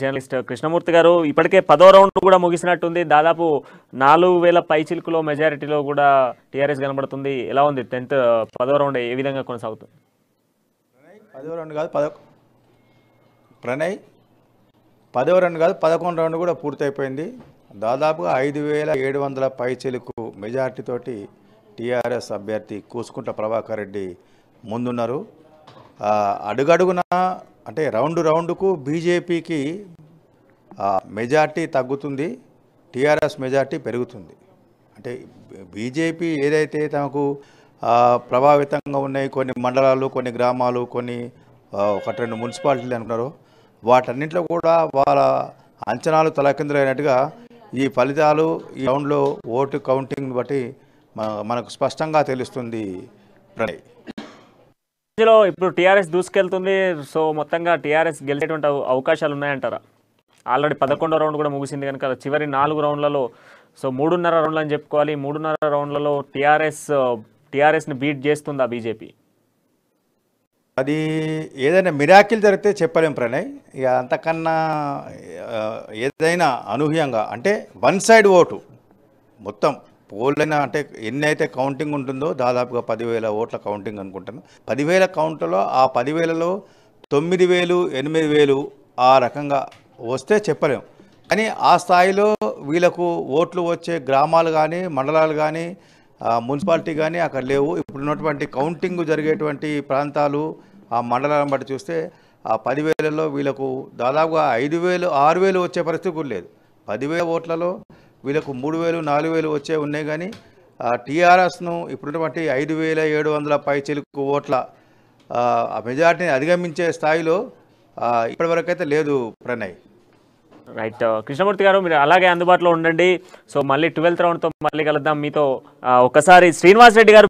Journalist Krishnamurthy గారు ఇప్పటికే 10వ రౌండ్ కూడా ముగిసినట్టుంది. దాదాపు 4000 పైచిలుకులో మెజారిటీలో కూడా టీఆర్ఎస్ కనబడుతుంది. ఎలా ఉంది 10వ రౌండ్ ఏ విధంగా కొనసాగుతుంది? 10వ రౌండ్ కాదు ప్రణయ్ 10వ రౌండ్ కాదు 11వ రౌండ్ కూడా పూర్తయిపోయింది. దాదాపుగా 5700 పైచిలుకు మెజారిటీతోటి టీఆర్ఎస్ అభ్యర్థి కూసుకుంట ప్రభాకర్ రెడ్డి ముందున్నారు. అడుగడుగున అంటే రౌండ్కు బీజేపీకి మెజార్టీ తగ్గుతుంది, టీఆర్ఎస్ మెజార్టీ పెరుగుతుంది. అంటే బీజేపీ ఏదైతే తమకు ప్రభావితంగా ఉన్నాయి కొన్ని మండలాలు, కొన్ని గ్రామాలు, కొన్ని 1-2 మున్సిపాలిటీలు అనుకున్నారో వాటన్నింటిలో కూడా వాళ్ళ అంచనాలు తలకిందులైనట్టుగా ఈ ఫలితాలు ఈ రౌండ్లో ఓటు కౌంటింగ్ బట్టి మనకు స్పష్టంగా తెలుస్తుంది. ప్రణయ్ ఇప్పుడు టీఆర్ఎస్ దూసుకెళ్తుంది. సో మొత్తంగా టీఆర్ఎస్ గెలిచేటువంటి అవకాశాలు ఉన్నాయంటారా? ఆల్రెడీ 11వ రౌండ్ కూడా ముగిసింది కనుక చివరి 4 రౌండ్లలో సో 3.5 రౌండ్లు అని చెప్పుకోవాలి. 3.5 రౌండ్లలో టీఆర్ఎస్ని బీట్ చేస్తుందా బీజేపీ? అది ఏదైనా మిరాకిల్ జరిగితే చెప్పలేం ప్రణయ్. ఇక అంతకన్నా ఏదైనా అనూహ్యంగా అంటే వన్ సైడ్ ఓటు మొత్తం పోలైనా అంటే ఎన్ని అయితే కౌంటింగ్ ఉంటుందో దాదాపుగా 10,000 ఓట్ల కౌంటింగ్ అనుకుంటాను. 10,000 కౌంట్లో ఆ 10,000లో 9,000, 8,000 ఆ రకంగా వస్తే చెప్పలేం. కానీ ఆ స్థాయిలో వీళ్ళకు ఓట్లు వచ్చే గ్రామాలు కానీ మండలాలు కానీ మున్సిపాలిటీ కానీ అక్కడ లేవు. ఇప్పుడున్నటువంటి కౌంటింగ్ జరిగేటువంటి ప్రాంతాలు ఆ మండలాలను బట్టి చూస్తే ఆ 10,000లో వీళ్ళకు దాదాపుగా 5,000, 6,000 వచ్చే పరిస్థితి కూడా లేదు. 10,000 ఓట్లలో వీళ్ళకు 3,000, 4,000 వచ్చే ఉన్నాయి. కానీ టీఆర్ఎస్ను ఇప్పుడున్నటువంటి 5,700 పైచిలుకు ఓట్ల మెజార్టీని అధిగమించే స్థాయిలో ఇప్పటివరకు అయితే లేదు ప్రణయ్. రైట్ కృష్ణమూర్తి గారు, మీరు అలాగే అందుబాటులో ఉండండి. సో మళ్ళీ 12th రౌండ్తో మళ్ళీ కలుద్దాం. మీతో ఒకసారి శ్రీనివాస్ రెడ్డి గారు